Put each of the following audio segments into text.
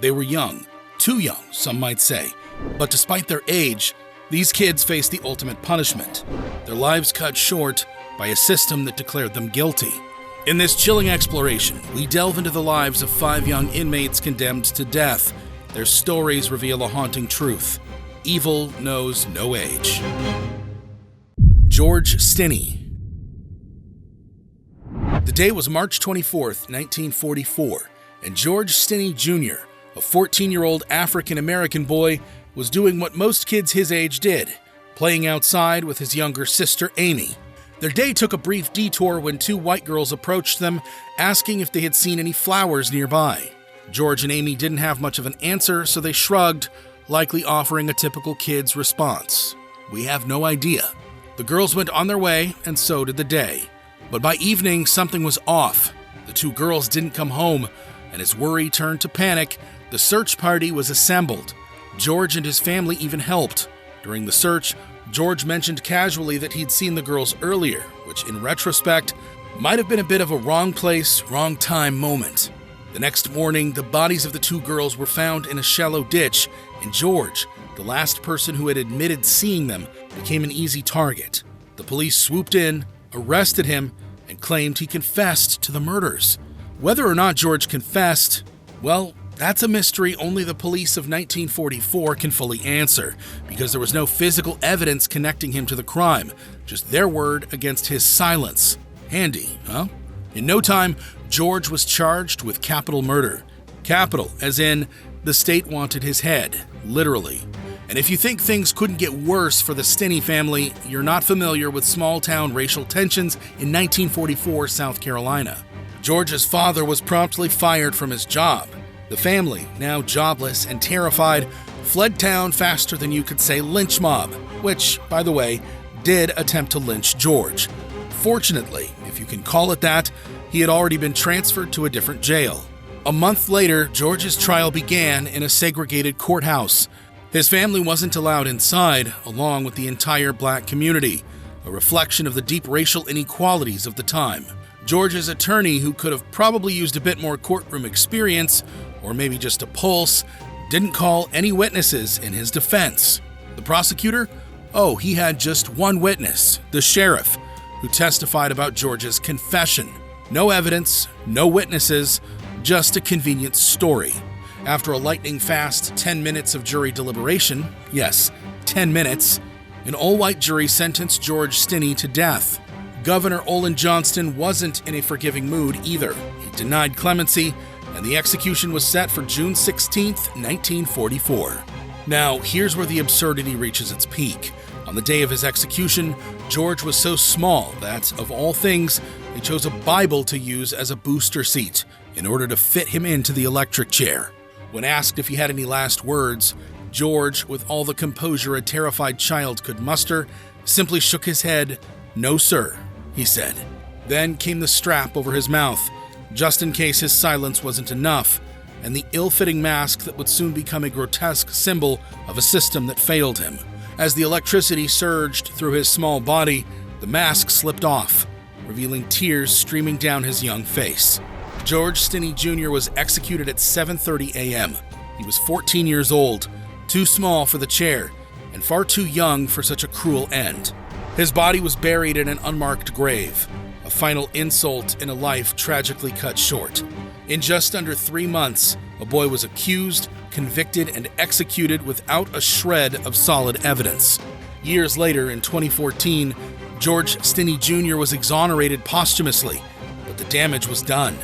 They were young, too young, some might say. But despite their age, these kids faced the ultimate punishment. Their lives cut short by a system that declared them guilty. In this chilling exploration, we delve into the lives of 5 young inmates condemned to death. Their stories reveal a haunting truth. Evil knows no age. George Stinney. The day was March 24th, 1944, and George Stinney Jr., a 14-year-old African-American boy, was doing what most kids his age did, playing outside with his younger sister, Amy. Their day took a brief detour when 2 white girls approached them, asking if they had seen any flowers nearby. George and Amy didn't have much of an answer, so they shrugged, likely offering a typical kid's response. "We have no idea." The girls went on their way, and so did the day. But by evening, something was off. The 2 girls didn't come home, and as worry turned to panic, the search party was assembled. George and his family even helped. During the search, George mentioned casually that he'd seen the girls earlier, which in retrospect might have been a bit of a wrong place, wrong time moment. The next morning, the bodies of the 2 girls were found in a shallow ditch, and George, the last person who had admitted seeing them, became an easy target. The police swooped in, arrested him, and claimed he confessed to the murders. Whether or not George confessed, well, that's a mystery only the police of 1944 can fully answer, because there was no physical evidence connecting him to the crime, just their word against his silence. Handy, huh? In no time, George was charged with capital murder. Capital, as in, the state wanted his head, literally. And if you think things couldn't get worse for the Stinney family, you're not familiar with small-town racial tensions in 1944 South Carolina. George's father was promptly fired from his job. The family, now jobless and terrified, fled town faster than you could say lynch mob, which, by the way, did attempt to lynch George. Fortunately, if you can call it that, he had already been transferred to a different jail. A month later, George's trial began in a segregated courthouse. His family wasn't allowed inside, along with the entire black community, a reflection of the deep racial inequalities of the time. George's attorney, who could have probably used a bit more courtroom experience, or maybe just a pulse, didn't call any witnesses in his defense. The prosecutor? Oh, he had just one witness, the sheriff, who testified about George's confession. No evidence, no witnesses, just a convenient story. After a lightning-fast 10 minutes of jury deliberation, yes, 10 minutes, an all-white jury sentenced George Stinney to death. Governor Olin Johnston wasn't in a forgiving mood either. He denied clemency, and the execution was set for June 16, 1944. Now, here's where the absurdity reaches its peak. On the day of his execution, George was so small that, of all things, they chose a Bible to use as a booster seat in order to fit him into the electric chair. When asked if he had any last words, George, with all the composure a terrified child could muster, simply shook his head. "No, sir," he said. Then came the strap over his mouth, just in case his silence wasn't enough, and the ill-fitting mask that would soon become a grotesque symbol of a system that failed him. As the electricity surged through his small body, the mask slipped off, revealing tears streaming down his young face. George Stinney Jr. was executed at 7:30 a.m. He was 14 years old, too small for the chair, and far too young for such a cruel end. His body was buried in an unmarked grave, a final insult in a life tragically cut short. In just under 3 months, a boy was accused, convicted, and executed without a shred of solid evidence. Years later, in 2014, George Stinney Jr. was exonerated posthumously, but the damage was done.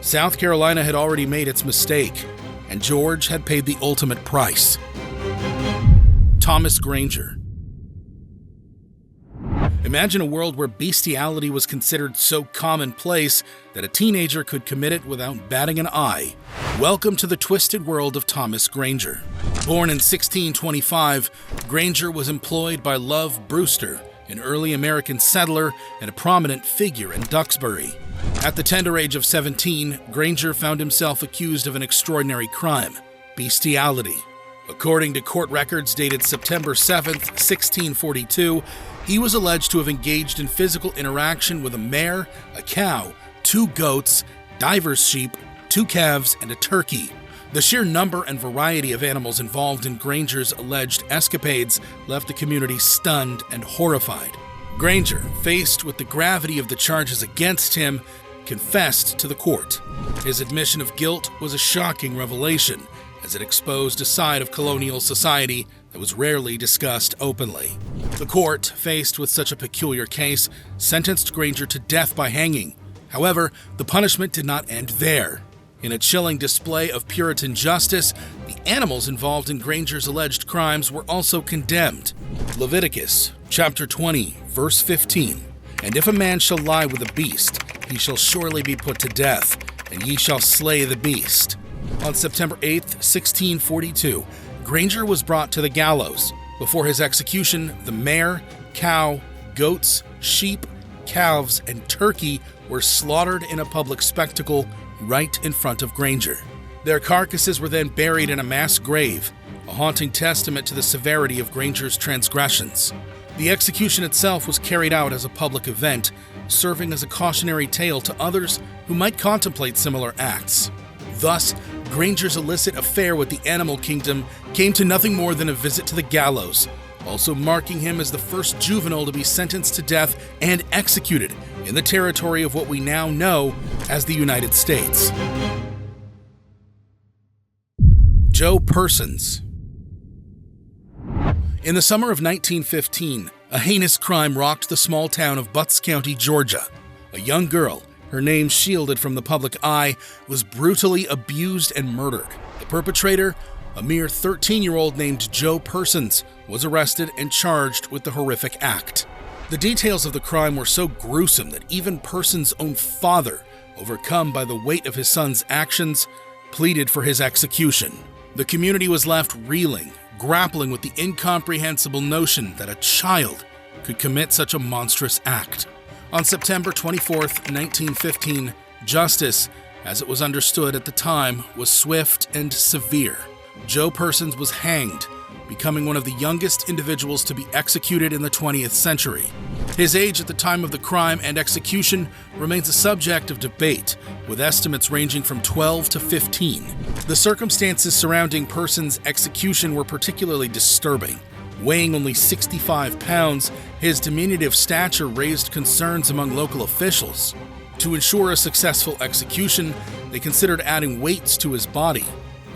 South Carolina had already made its mistake, and George had paid the ultimate price. Thomas Granger. Imagine a world where bestiality was considered so commonplace that a teenager could commit it without batting an eye. Welcome to the twisted world of Thomas Granger. Born in 1625, Granger was employed by Love Brewster, an early American settler and a prominent figure in Duxbury. At the tender age of 17, Granger found himself accused of an extraordinary crime: bestiality. According to court records dated September 7, 1642, he was alleged to have engaged in physical interaction with a mare, a cow, 2 goats, divers sheep, 2 calves, and a turkey. The sheer number and variety of animals involved in Granger's alleged escapades left the community stunned and horrified. Granger, faced with the gravity of the charges against him, confessed to the court. His admission of guilt was a shocking revelation, as it exposed a side of colonial society that was rarely discussed openly. The court, faced with such a peculiar case, sentenced Granger to death by hanging. However, the punishment did not end there. In a chilling display of Puritan justice, the animals involved in Granger's alleged crimes were also condemned. Leviticus chapter 20, verse 15. "And if a man shall lie with a beast, he shall surely be put to death, and ye shall slay the beast." On September 8, 1642, Granger was brought to the gallows. Before his execution, the mare, cow, goats, sheep, calves, and turkey were slaughtered in a public spectacle right in front of Granger. Their carcasses were then buried in a mass grave, a haunting testament to the severity of Granger's transgressions. The execution itself was carried out as a public event, serving as a cautionary tale to others who might contemplate similar acts. Thus, Granger's illicit affair with the animal kingdom came to nothing more than a visit to the gallows, also marking him as the first juvenile to be sentenced to death and executed in the territory of what we now know as the United States. Joe Persons. In the summer of 1915, a heinous crime rocked the small town of Butts County, Georgia. A young girl, her name shielded from the public eye, was brutally abused and murdered. The perpetrator, a mere 13-year-old named Joe Persons, was arrested and charged with the horrific act. The details of the crime were so gruesome that even Persons' own father, overcome by the weight of his son's actions, pleaded for his execution. The community was left reeling, grappling with the incomprehensible notion that a child could commit such a monstrous act. On September 24, 1915, justice, as it was understood at the time, was swift and severe. Joe Persons was hanged, becoming one of the youngest individuals to be executed in the 20th century. His age at the time of the crime and execution remains a subject of debate, with estimates ranging from 12 to 15. The circumstances surrounding Persons' execution were particularly disturbing. Weighing only 65 pounds, his diminutive stature raised concerns among local officials. To ensure a successful execution, they considered adding weights to his body,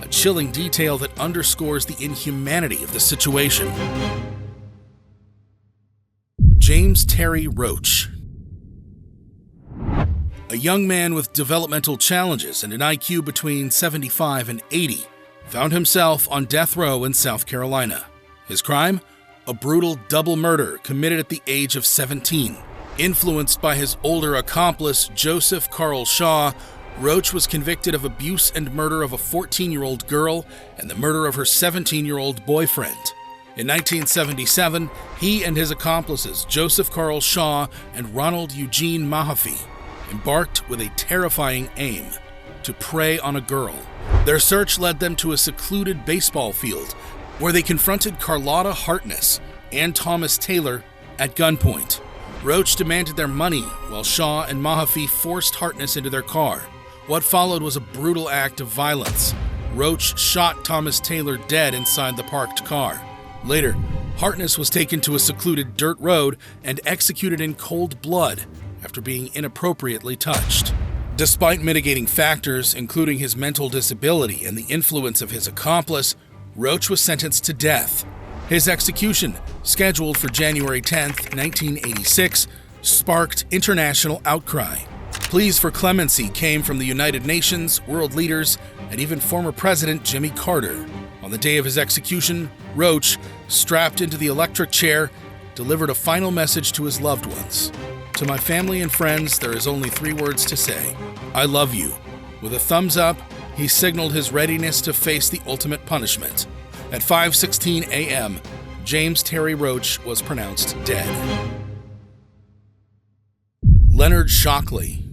a chilling detail that underscores the inhumanity of the situation. James Terry Roach. A young man with developmental challenges and an IQ between 75 and 80 found himself on death row in South Carolina. His crime? A brutal double murder committed at the age of 17. Influenced by his older accomplice, Joseph Carl Shaw, Roach was convicted of abuse and murder of a 14-year-old girl and the murder of her 17-year-old boyfriend. In 1977, he and his accomplices, Joseph Carl Shaw and Ronald Eugene Mahaffey, embarked with a terrifying aim: to prey on a girl. Their search led them to a secluded baseball field where they confronted Carlotta Hartness and Thomas Taylor at gunpoint. Roach demanded their money while Shaw and Mahaffey forced Hartness into their car. What followed was a brutal act of violence. Roach shot Thomas Taylor dead inside the parked car. Later, Hartness was taken to a secluded dirt road and executed in cold blood after being inappropriately touched. Despite mitigating factors, including his mental disability and the influence of his accomplice, Roach was sentenced to death. His execution, scheduled for January 10, 1986, sparked international outcry. Pleas for clemency came from the United Nations, world leaders, and even former President Jimmy Carter. On the day of his execution, Roach, strapped into the electric chair, delivered a final message to his loved ones. "To my family and friends, there is only 3 words to say: I love you." With a thumbs up, he signaled his readiness to face the ultimate punishment. At 5:16 a.m., James Terry Roach was pronounced dead. Leonard Shockley.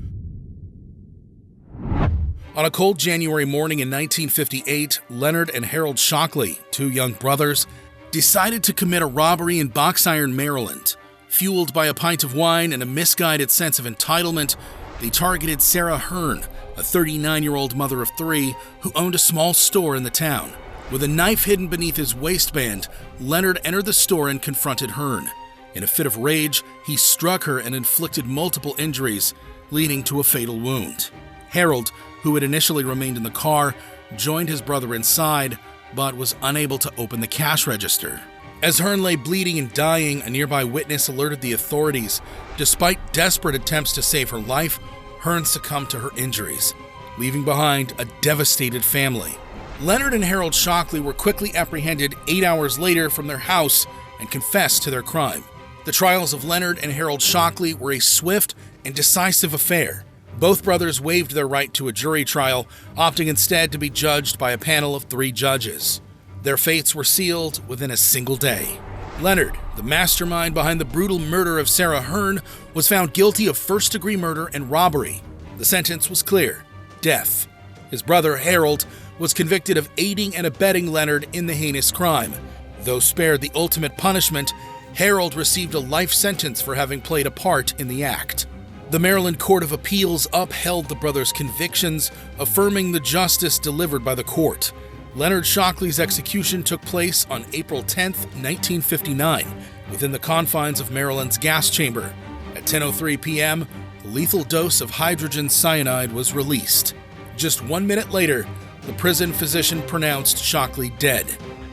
On a cold January morning in 1958, Leonard and Harold Shockley, 2 young brothers, decided to commit a robbery in Box Iron, Maryland. Fueled by a pint of wine and a misguided sense of entitlement, They targeted Sarah Hearn, a 39-year-old mother of three who owned a small store in the town. With a knife hidden beneath his waistband, Leonard entered the store and confronted Hearn. In a fit of rage, he struck her and inflicted multiple injuries, leading to a fatal wound. Harold, who had initially remained in the car, joined his brother inside, but was unable to open the cash register. As Hearn lay bleeding and dying, a nearby witness alerted the authorities. Despite desperate attempts to save her life, Hearn succumbed to her injuries, leaving behind a devastated family. Leonard and Harold Shockley were quickly apprehended 8 hours later from their house and confessed to their crime. The trials of Leonard and Harold Shockley were a swift and decisive affair. Both brothers waived their right to a jury trial, opting instead to be judged by a panel of 3 judges. Their fates were sealed within a single day. Leonard, the mastermind behind the brutal murder of Sarah Hearn, was found guilty of first-degree murder and robbery. The sentence was clear: death. His brother, Harold, was convicted of aiding and abetting Leonard in the heinous crime. Though spared the ultimate punishment, Harold received a life sentence for having played a part in the act. The Maryland Court of Appeals upheld the brothers' convictions, affirming the justice delivered by the court. Leonard Shockley's execution took place on April 10, 1959, within the confines of Maryland's gas chamber. At 10:03 p.m., the lethal dose of hydrogen cyanide was released. Just 1 minute later, the prison physician pronounced Shockley dead,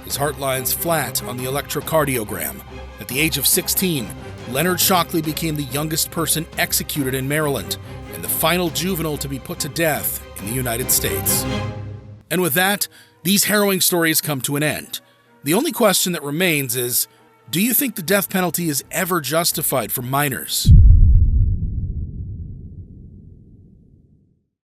his heart lines flat on the electrocardiogram. At the age of 16, Leonard Shockley became the youngest person executed in Maryland and the final juvenile to be put to death in the United States. And with that, these harrowing stories come to an end. The only question that remains is, do you think the death penalty is ever justified for minors?